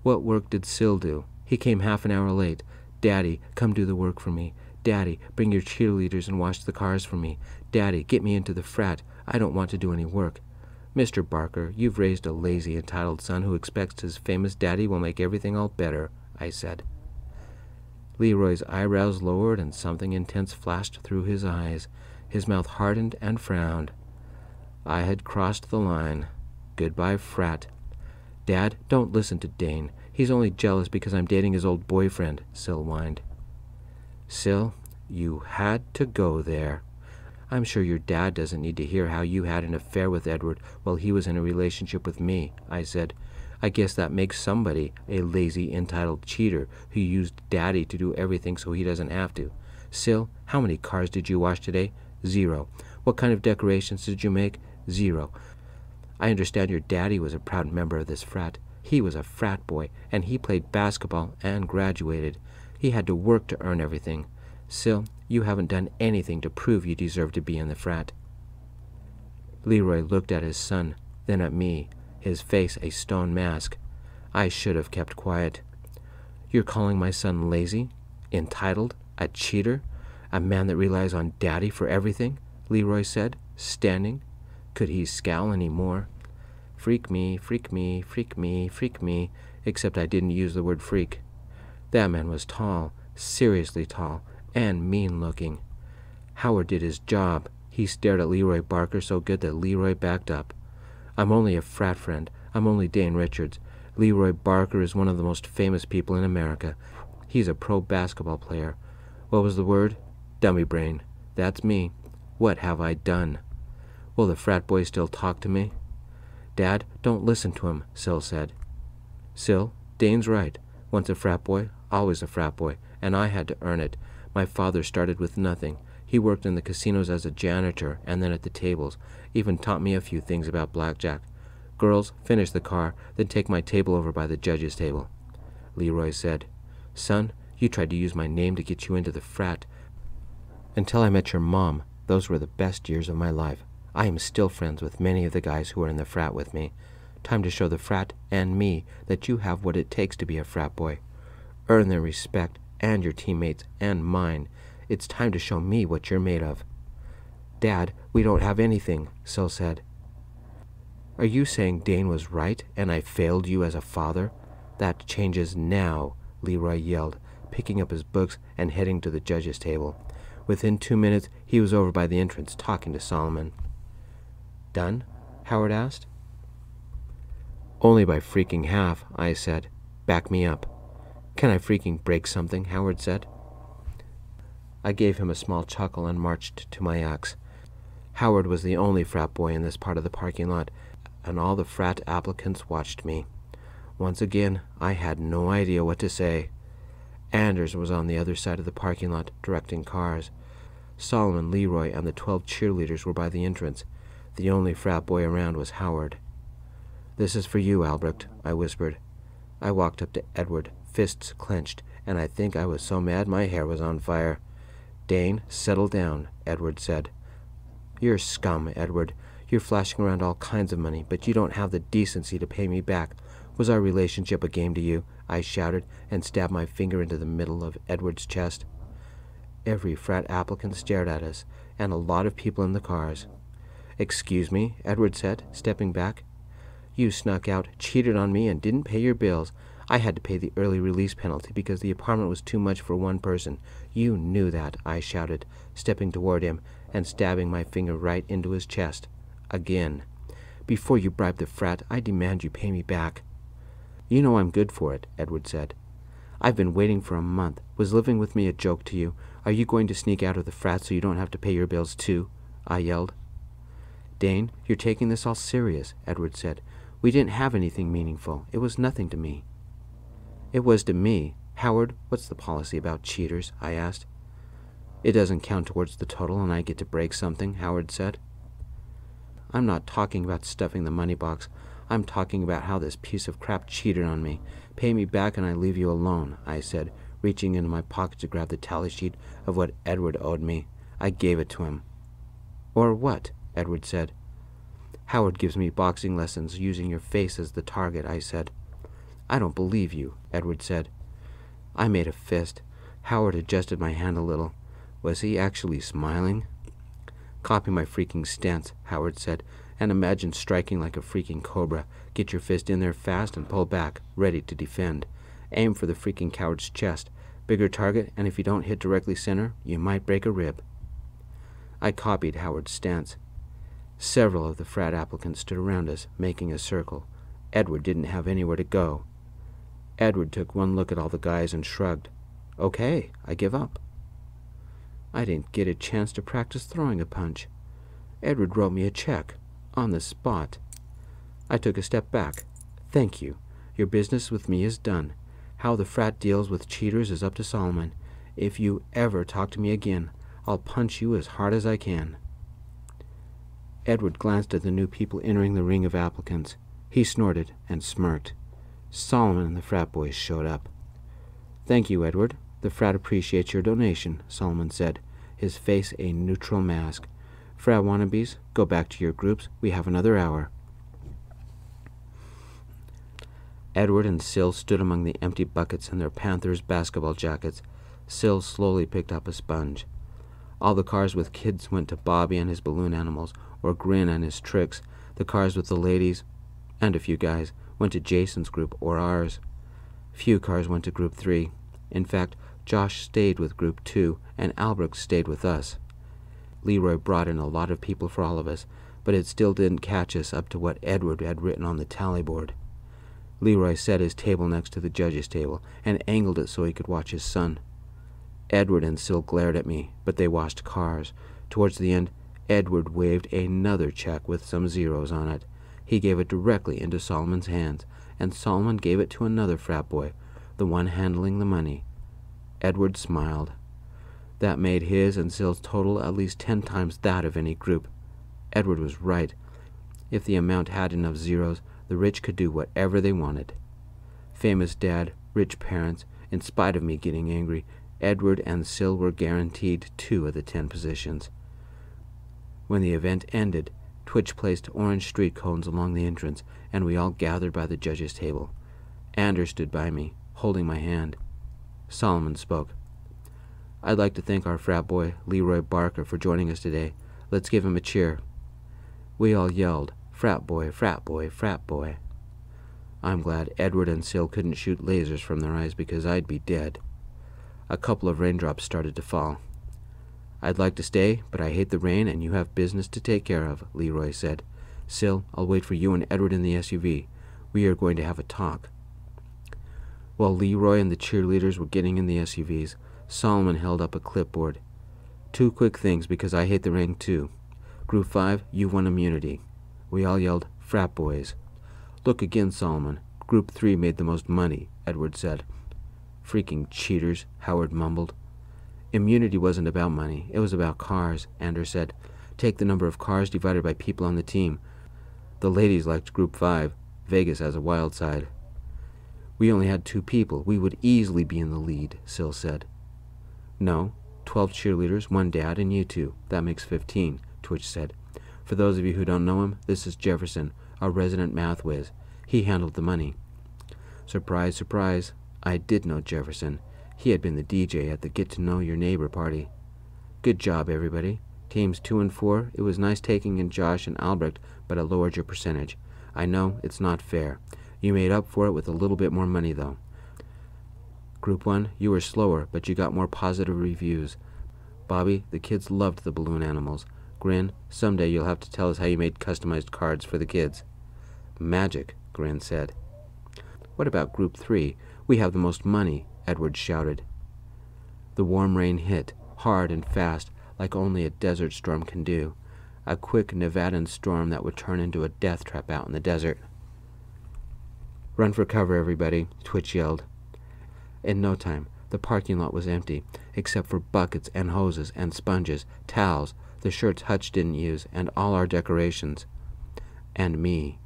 What work did Sil do? He came half an hour late. Daddy, come do the work for me. Daddy, bring your cheerleaders and wash the cars for me. Daddy, get me into the frat. I don't want to do any work. Mr. Barker, you've raised a lazy, entitled son who expects his famous daddy will make everything all better, I said. Leroy's eyebrows lowered and something intense flashed through his eyes. His mouth hardened and frowned. I had crossed the line. Goodbye, frat. Dad, don't listen to Dane. He's only jealous because I'm dating his old boyfriend, Sil whined. Sil, you had to go there. I'm sure your dad doesn't need to hear how you had an affair with Edward while he was in a relationship with me, I said. I guess that makes somebody a lazy, entitled cheater who used Daddy to do everything so he doesn't have to. Sil, how many cars did you wash today? 0. What kind of decorations did you make? 0. I understand your daddy was a proud member of this frat. He was a frat boy, and he played basketball and graduated. He had to work to earn everything. Sil, you haven't done anything to prove you deserve to be in the frat. Leroy looked at his son, then at me, his face a stone mask. I should have kept quiet. You're calling my son lazy? Entitled? A cheater? A man that relies on Daddy for everything? Leroy said, standing. Could he scowl any more? Freak me, freak me, freak me, freak me, except I didn't use the word freak. That man was tall, seriously tall, and mean-looking. Howard did his job. He stared at Leroy Barker so good that Leroy backed up. I'm only a frat friend. I'm only Dane Richards. Leroy Barker is one of the most famous people in America. He's a pro basketball player. What was the word? Dummy brain. That's me. What have I done? Will the frat boy still talk to me? Dad, don't listen to him, Sil said. Sil, Dane's right. Once a frat boy, always a frat boy, and I had to earn it. My father started with nothing. He worked in the casinos as a janitor and then at the tables, even taught me a few things about blackjack. Girls, finish the car, then take my table over by the judge's table. Leroy said, Son, you tried to use my name to get you into the frat. Until I met your mom, those were the best years of my life. I am still friends with many of the guys who are in the frat with me. Time to show the frat and me that you have what it takes to be a frat boy. Earn their respect and your teammates and mine. It's time to show me what you're made of. Dad, we don't have anything, Sil said. Are you saying Dane was right and I failed you as a father? That changes now, Leroy yelled, picking up his books and heading to the judge's table. Within 2 minutes, he was over by the entrance talking to Solomon. "Done?" Howard asked. "Only by freaking half," I said. "Back me up." "Can I freaking break something?" Howard said. I gave him a small chuckle and marched to my axe. Howard was the only frat boy in this part of the parking lot, and all the frat applicants watched me. Once again, I had no idea what to say. Anders was on the other side of the parking lot, directing cars. Solomon, Leroy, and the 12 cheerleaders were by the entrance. The only frat boy around was Howard. "This is for you, Albrecht," I whispered. I walked up to Edward, fists clenched, and I think I was so mad my hair was on fire. "Dane, settle down," Edward said. "You're scum, Edward. You're flashing around all kinds of money, but you don't have the decency to pay me back. Was our relationship a game to you?" I shouted, and stabbed my finger into the middle of Edward's chest. Every frat applicant stared at us, and a lot of people in the cars. "Excuse me," Edward said, stepping back. "You snuck out, cheated on me, and didn't pay your bills. I had to pay the early release penalty because the apartment was too much for one person. You knew that," I shouted, stepping toward him and stabbing my finger right into his chest. Again. "Before you bribe the frat, I demand you pay me back." "You know I'm good for it," Edward said. "I've been waiting for a month. Was living with me a joke to you? Are you going to sneak out of the frat so you don't have to pay your bills too?" I yelled. "Dane, you're taking this all serious," Edward said. "We didn't have anything meaningful. It was nothing to me." "It was to me. Howard, what's the policy about cheaters?" I asked. "It doesn't count towards the total and I get to break something," Howard said. "I'm not talking about stuffing the money box. I'm talking about how this piece of crap cheated on me. Pay me back and I leave you alone," I said, reaching into my pocket to grab the tally sheet of what Edward owed me. I gave it to him. "Or what?" Edward said. "Howard gives me boxing lessons using your face as the target," I said. "I don't believe you," Edward said. I made a fist. Howard adjusted my hand a little. Was he actually smiling? "Copy my freaking stance," Howard said, "and imagine striking like a freaking cobra. Get your fist in there fast and pull back, ready to defend. Aim for the freaking coward's chest. Bigger target, and if you don't hit directly center, you might break a rib." I copied Howard's stance. Several of the frat applicants stood around us, making a circle. Edward didn't have anywhere to go. Edward took one look at all the guys and shrugged. "Okay, I give up." I didn't get a chance to practice throwing a punch. Edward wrote me a check, on the spot. I took a step back. "Thank you. Your business with me is done. How the frat deals with cheaters is up to Solomon. If you ever talk to me again, I'll punch you as hard as I can." Edward glanced at the new people entering the ring of applicants. He snorted and smirked. Solomon and the frat boys showed up. "Thank you, Edward. The frat appreciates your donation," Solomon said, his face a neutral mask. "Frat wannabes, go back to your groups. We have another hour." Edward and Syl stood among the empty buckets in their Panthers basketball jackets. Syl slowly picked up a sponge. All the cars with kids went to Bobby and his balloon animals, or Grin and his tricks. The cars with the ladies, and a few guys, went to Jason's group or ours. Few cars went to Group 3. In fact, Josh stayed with Group 2, and Albrecht stayed with us. Leroy brought in a lot of people for all of us, but it still didn't catch us up to what Edward had written on the tally board. Leroy set his table next to the judge's table and angled it so he could watch his son. Edward and Syl glared at me, but they watched cars. Towards the end, Edward waved another check with some zeros on it. He gave it directly into Solomon's hands, and Solomon gave it to another frat boy, the one handling the money. Edward smiled. That made his and Syl's total at least 10 times that of any group. Edward was right. If the amount had enough zeros, the rich could do whatever they wanted. Famous dad, rich parents, in spite of me getting angry, Edward and Syl were guaranteed 2 of the 10 positions. When the event ended, Twitch placed orange street cones along the entrance, and we all gathered by the judge's table. Anders stood by me, holding my hand. Solomon spoke. "I'd like to thank our frat boy, Leroy Barker, for joining us today. Let's give him a cheer." We all yelled, "Frat boy, frat boy, frat boy." I'm glad Edward and Syl couldn't shoot lasers from their eyes because I'd be dead. A couple of raindrops started to fall. I'd like to stay, but I hate the rain and you have business to take care of, Leroy said. Sil, I'll wait for you and Edward in the SUV. We are going to have a talk. While Leroy and the cheerleaders were getting in the SUVs, Solomon held up a clipboard. 2 quick things because I hate the rain too. Group 5, you won immunity. We all yelled, Frat Boys. Look again, Solomon. Group 3 made the most money, Edward said. Freaking cheaters, Howard mumbled. Immunity wasn't about money. It was about cars, Anders said. Take the number of cars divided by people on the team. The ladies liked Group 5. Vegas has a wild side. We only had 2 people. We would easily be in the lead, Sil said. No, 12 cheerleaders, 1 dad, and you 2. That makes 15, Twitch said. For those of you who don't know him, this is Jefferson, our resident math whiz. He handled the money. Surprise, surprise. I did know Jefferson. He had been the DJ at the get-to-know-your-neighbor party. Good job, everybody. Teams 2 and 4, it was nice taking in Josh and Albrecht, but I lowered your percentage. I know, it's not fair. You made up for it with a little bit more money, though. Group 1, you were slower, but you got more positive reviews. Bobby, the kids loved the balloon animals. Grin, someday you'll have to tell us how you made customized cards for the kids. Magic, Grin said. What about Group 3? We have the most money, Edward shouted. The warm rain hit, hard and fast, like only a desert storm can do. A quick Nevadan storm that would turn into a death trap out in the desert. Run for cover, everybody, Twitch yelled. In no time, the parking lot was empty, except for buckets and hoses and sponges, towels, the shirts Hutch didn't use, and all our decorations. And me.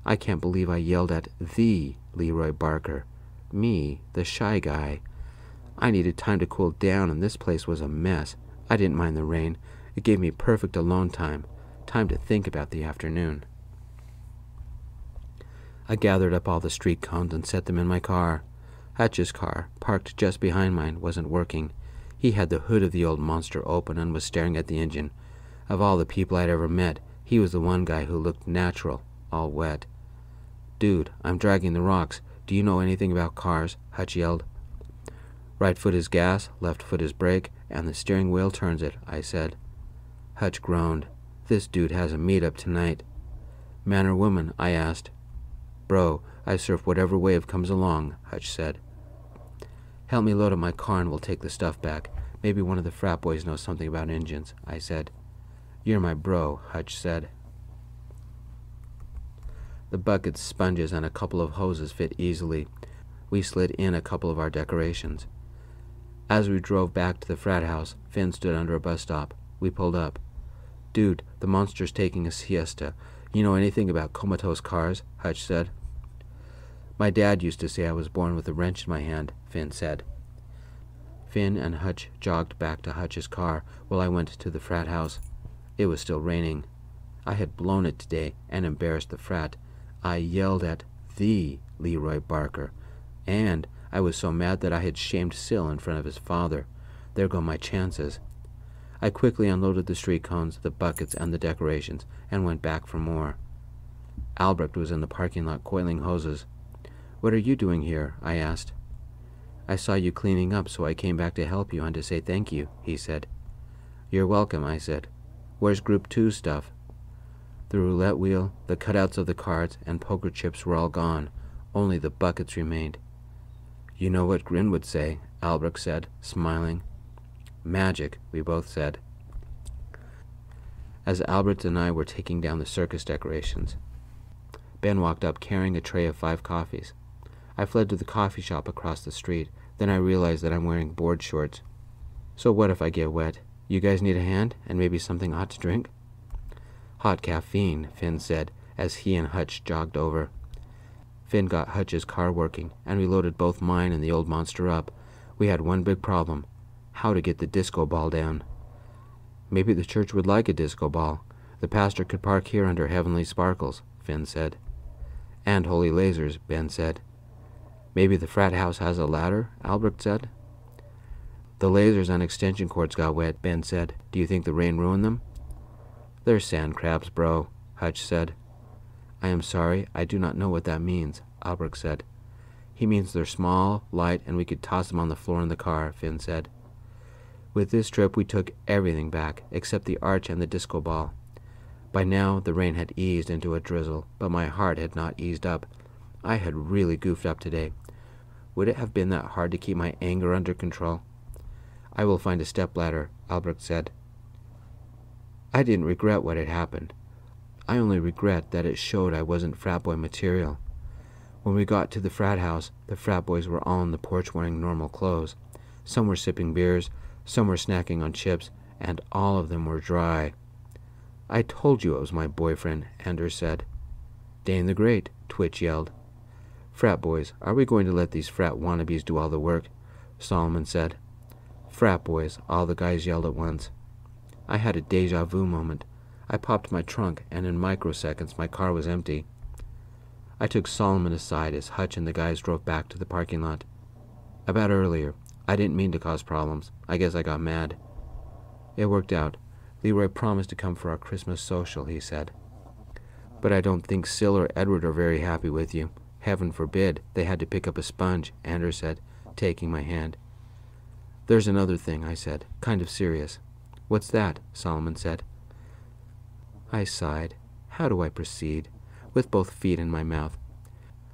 I can't believe I yelled at the Leroy Barker. Me, the shy guy. I needed time to cool down, and this place was a mess. I didn't mind the rain. It gave me perfect alone time. Time to think about the afternoon. I gathered up all the street cones and set them in my car. Hutch's car, parked just behind mine, wasn't working. He had the hood of the old monster open and was staring at the engine. Of all the people I'd ever met, he was the one guy who looked natural, all wet. Dude, I'm dragging the rocks. Do you know anything about cars? Hutch yelled. Right foot is gas, left foot is brake, and the steering wheel turns it, I said. Hutch groaned. This dude has a meet-up tonight. Man or woman? I asked. Bro, I surf whatever wave comes along, Hutch said. Help me load up my car and we'll take the stuff back. Maybe one of the frat boys knows something about engines, I said. You're my bro, Hutch said. The buckets, sponges, and a couple of hoses fit easily. We slid in a couple of our decorations. As we drove back to the frat house, Finn stood under a bus stop. We pulled up. Dude, the monster's taking a siesta. You know anything about comatose cars? Hutch said. My dad used to say I was born with a wrench in my hand, Finn said. Finn and Hutch jogged back to Hutch's car while I went to the frat house. It was still raining. I had blown it today and embarrassed the frat. I yelled at the Leroy Barker, and I was so mad that I had shamed Sil in front of his father. There go my chances. I quickly unloaded the street cones, the buckets, and the decorations, and went back for more. Albrecht was in the parking lot coiling hoses. What are you doing here? I asked. I saw you cleaning up, so I came back to help you and to say thank you, he said. You're welcome, I said. Where's Group 2 stuff? The roulette wheel, the cutouts of the cards, and poker chips were all gone. Only the buckets remained. You know what Grin would say, Albrecht said, smiling. Magic, we both said. As Albrecht and I were taking down the circus decorations, Ben walked up carrying a tray of 5 coffees. I fled to the coffee shop across the street. Then I realized that I'm wearing board shorts. So what if I get wet? You guys need a hand and maybe something hot to drink? Hot caffeine, Finn said, as he and Hutch jogged over. Finn got Hutch's car working, and we loaded both mine and the old monster up. We had one big problem: how to get the disco ball down. Maybe the church would like a disco ball. The pastor could park here under heavenly sparkles, Finn said. And holy lasers, Ben said. Maybe the frat house has a ladder, Albrecht said. The lasers and extension cords got wet, Ben said. Do you think the rain ruined them? They're sand crabs, bro, Hutch said. I am sorry, I do not know what that means, Albrecht said. He means they're small, light, and we could toss them on the floor in the car, Finn said. With this trip we took everything back, except the arch and the disco ball. By now the rain had eased into a drizzle, but my heart had not eased up. I had really goofed up today. Would it have been that hard to keep my anger under control? "I will find a stepladder," Albrecht said. I didn't regret what had happened. I only regret that it showed I wasn't frat boy material. When we got to the frat house, the frat boys were all on the porch wearing normal clothes. Some were sipping beers, some were snacking on chips, and all of them were dry. "I told you it was my boyfriend," Anders said. "Dane the Great," Twitch yelled. "Frat boys, are we going to let these frat wannabes do all the work?" Solomon said. "Frat boys," all the guys yelled at once. I had a deja vu moment. I popped my trunk, and in microseconds my car was empty. I took Solomon aside as Hutch and the guys drove back to the parking lot. "About earlier, I didn't mean to cause problems. I guess I got mad." "It worked out. Leroy promised to come for our Christmas social," he said. "But I don't think Syl or Edward are very happy with you. Heaven forbid they had to pick up a sponge," Anders said, taking my hand. "There's another thing," I said, kind of serious. "What's that?" Solomon said. I sighed. How do I proceed? With both feet in my mouth.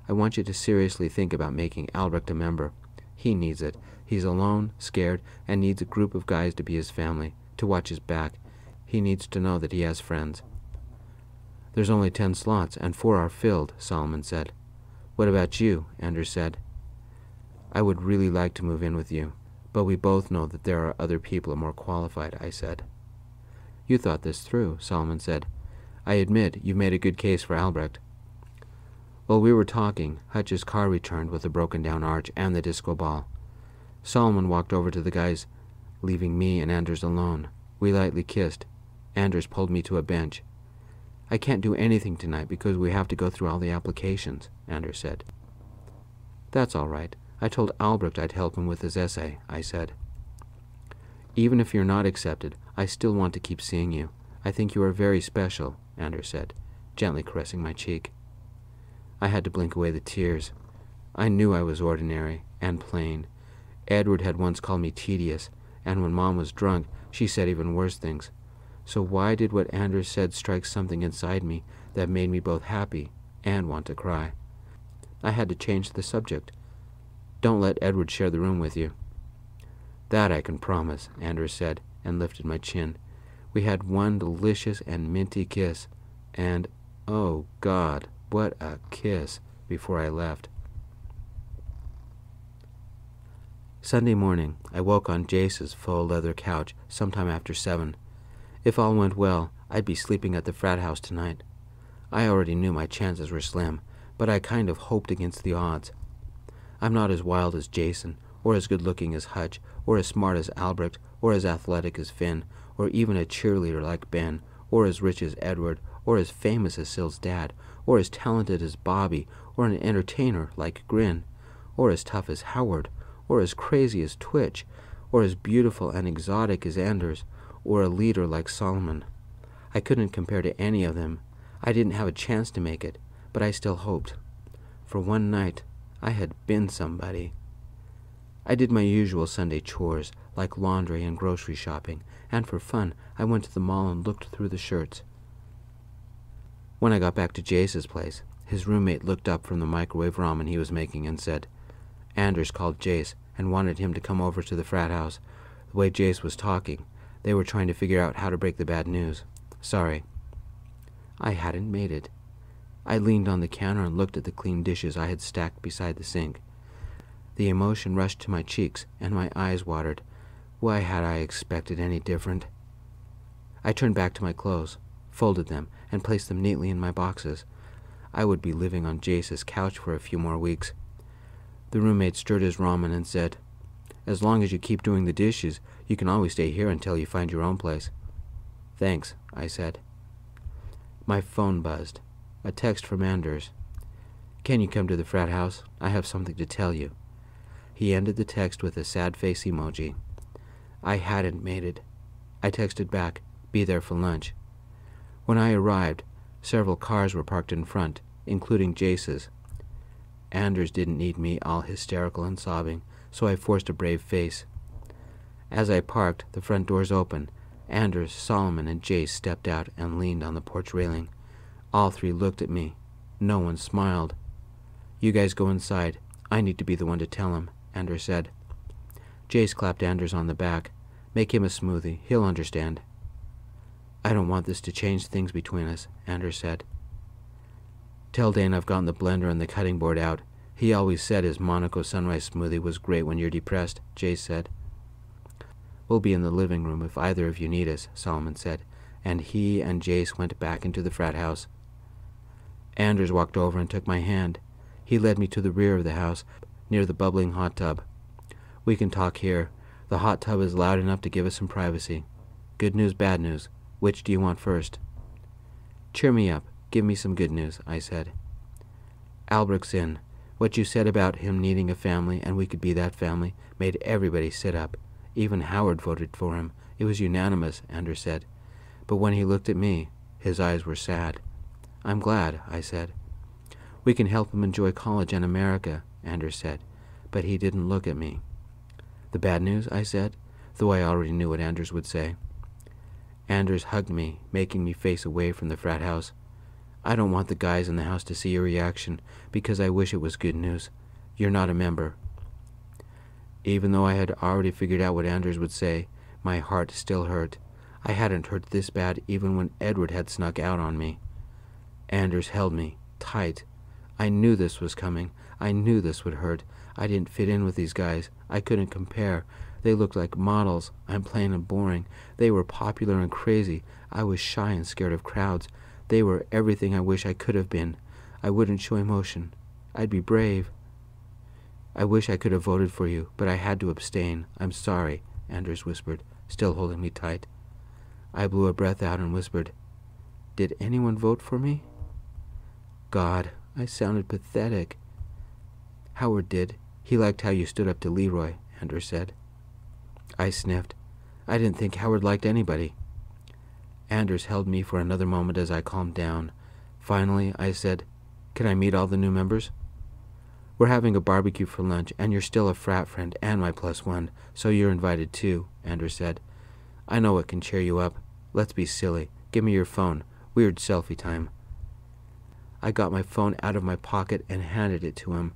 "I want you to seriously think about making Albrecht a member. He needs it. He's alone, scared, and needs a group of guys to be his family, to watch his back. He needs to know that he has friends." "There's only 10 slots, and 4 are filled," Solomon said. "What about you?" Anders said. "I would really like to move in with you, but we both know that there are other people more qualified," I said. "You thought this through," Solomon said. "I admit you've made a good case for Albrecht." While we were talking, Hutch's car returned with the broken-down arch and the disco ball. Solomon walked over to the guys, leaving me and Anders alone. We lightly kissed. Anders pulled me to a bench. "I can't do anything tonight because we have to go through all the applications," Anders said. "That's all right. I told Albrecht I'd help him with his essay," I said. "Even if you're not accepted, I still want to keep seeing you. I think you are very special," Anders said, gently caressing my cheek. I had to blink away the tears. I knew I was ordinary and plain. Edward had once called me tedious, and when Mom was drunk, she said even worse things. So why did what Anders said strike something inside me that made me both happy and want to cry? I had to change the subject. "Don't let Edward share the room with you." "That I can promise," Anders said, and lifted my chin. We had one delicious and minty kiss, and, oh God, what a kiss, before I left. Sunday morning, I woke on Jace's faux leather couch sometime after 7. If all went well, I'd be sleeping at the frat house tonight. I already knew my chances were slim, but I kind of hoped against the odds. I'm not as wild as Jason, or as good-looking as Hutch, or as smart as Albrecht, or as athletic as Finn, or even a cheerleader like Ben, or as rich as Edward, or as famous as Syl's dad, or as talented as Bobby, or an entertainer like Grin, or as tough as Howard, or as crazy as Twitch, or as beautiful and exotic as Anders, or a leader like Solomon. I couldn't compare to any of them. I didn't have a chance to make it, but I still hoped. For one night, I had been somebody. I did my usual Sunday chores, like laundry and grocery shopping, and for fun, I went to the mall and looked through the shirts. When I got back to Jace's place, his roommate looked up from the microwave ramen he was making and said, Anders called Jace and wanted him to come over to the frat house. The way Jace was talking, they were trying to figure out how to break the bad news. Sorry. I hadn't made it. I leaned on the counter and looked at the clean dishes I had stacked beside the sink. The emotion rushed to my cheeks, and my eyes watered. Why had I expected any different? I turned back to my clothes, folded them, and placed them neatly in my boxes. I would be living on Jace's couch for a few more weeks. The roommate stirred his ramen and said, As long as you keep doing the dishes, you can always stay here until you find your own place. Thanks, I said. My phone buzzed. A text from Anders. Can you come to the frat house? I have something to tell you. He ended the text with a sad face emoji. I hadn't made it. I texted back, be there for lunch. When I arrived, several cars were parked in front, including Jace's. Anders didn't need me all hysterical and sobbing, so I forced a brave face. As I parked, the front doors opened. Anders, Solomon, and Jace stepped out and leaned on the porch railing. All three looked at me. No one smiled. "You guys go inside. I need to be the one to tell him," Anders said. Jace clapped Anders on the back. "Make him a smoothie. He'll understand." "I don't want this to change things between us," Anders said. "Tell Dane I've gotten the blender and the cutting board out. He always said his Monaco sunrise smoothie was great when you're depressed," Jace said. "We'll be in the living room if either of you need us," Solomon said, and he and Jace went back into the frat house. Anders walked over and took my hand. He led me to the rear of the house, near the bubbling hot tub. "We can talk here. The hot tub is loud enough to give us some privacy. Good news, bad news. Which do you want first?" "Cheer me up. Give me some good news," I said. "Albrecht's in. What you said about him needing a family and we could be that family made everybody sit up. Even Howard voted for him. It was unanimous," Anders said. But when he looked at me, his eyes were sad. "I'm glad," I said. "We can help him enjoy college and America," Anders said, but he didn't look at me. "The bad news?" I said, though I already knew what Anders would say. Anders hugged me, making me face away from the frat house. "I don't want the guys in the house to see your reaction, because I wish it was good news. You're not a member." Even though I had already figured out what Anders would say, my heart still hurt. I hadn't hurt this bad even when Edward had snuck out on me. Anders held me, tight. I knew this was coming. I knew this would hurt. I didn't fit in with these guys. I couldn't compare. They looked like models. I'm plain and boring. They were popular and crazy. I was shy and scared of crowds. They were everything I wish I could have been. I wouldn't show emotion. I'd be brave. "I wish I could have voted for you, but I had to abstain. I'm sorry," Anders whispered, still holding me tight. I blew a breath out and whispered, "Did anyone vote for me?" God, I sounded pathetic. "Howard did. He liked how you stood up to Leroy," Anders said. I sniffed. I didn't think Howard liked anybody. Anders held me for another moment as I calmed down. Finally, I said, "Can I meet all the new members?" "We're having a barbecue for lunch, and you're still a frat friend and my +1, so you're invited too," Anders said. "I know it can cheer you up. Let's be silly. Give me your phone. Weird selfie time." I got my phone out of my pocket and handed it to him.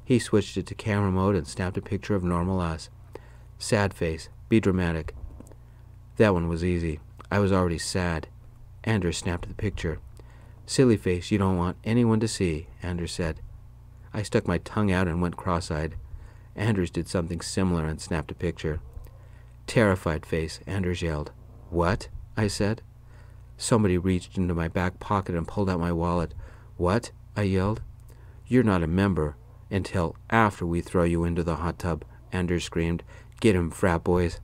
He switched it to camera mode and snapped a picture of normal us. "Sad face. Be dramatic." That one was easy. I was already sad. Anders snapped the picture. "Silly face you don't want anyone to see," Anders said. I stuck my tongue out and went cross-eyed. Anders did something similar and snapped a picture. "Terrified face," Anders yelled. "What?" I said. Somebody reached into my back pocket and pulled out my wallet. "What?" I yelled. "You're not a member until after we throw you into the hot tub," Anders screamed. "Get him, frat boys."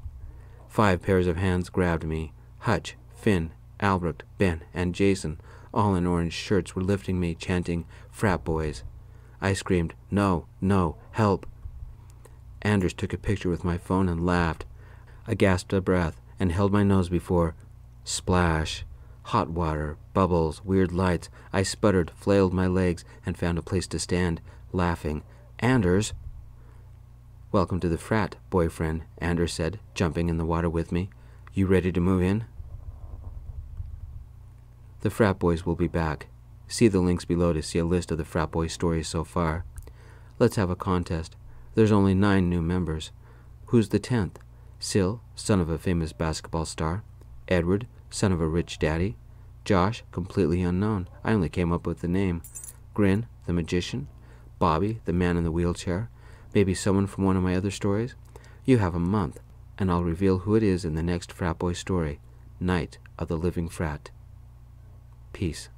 5 pairs of hands grabbed me. Hutch, Finn, Albrecht, Ben, and Jason, all in orange shirts, were lifting me, chanting, "Frat boys." I screamed, "No, no, help." Anders took a picture with my phone and laughed. I gasped a breath and held my nose before. Splash. Hot water, bubbles, weird lights. I sputtered, flailed my legs, and found a place to stand, laughing. "Anders!" "Welcome to the frat, boyfriend," Anders said, jumping in the water with me. "You ready to move in?" The frat boys will be back. See the links below to see a list of the Frat Boy Stories so far. Let's have a contest. There's only 9 new members. Who's the 10th? Sil, son of a famous basketball star. Edward, son of a rich daddy. Josh, completely unknown. I only came up with the name. Grin, the magician. Bobby, the man in the wheelchair. Maybe someone from one of my other stories. You have a month, and I'll reveal who it is in the next Frat Boy story, Night of the Living Frat. Peace.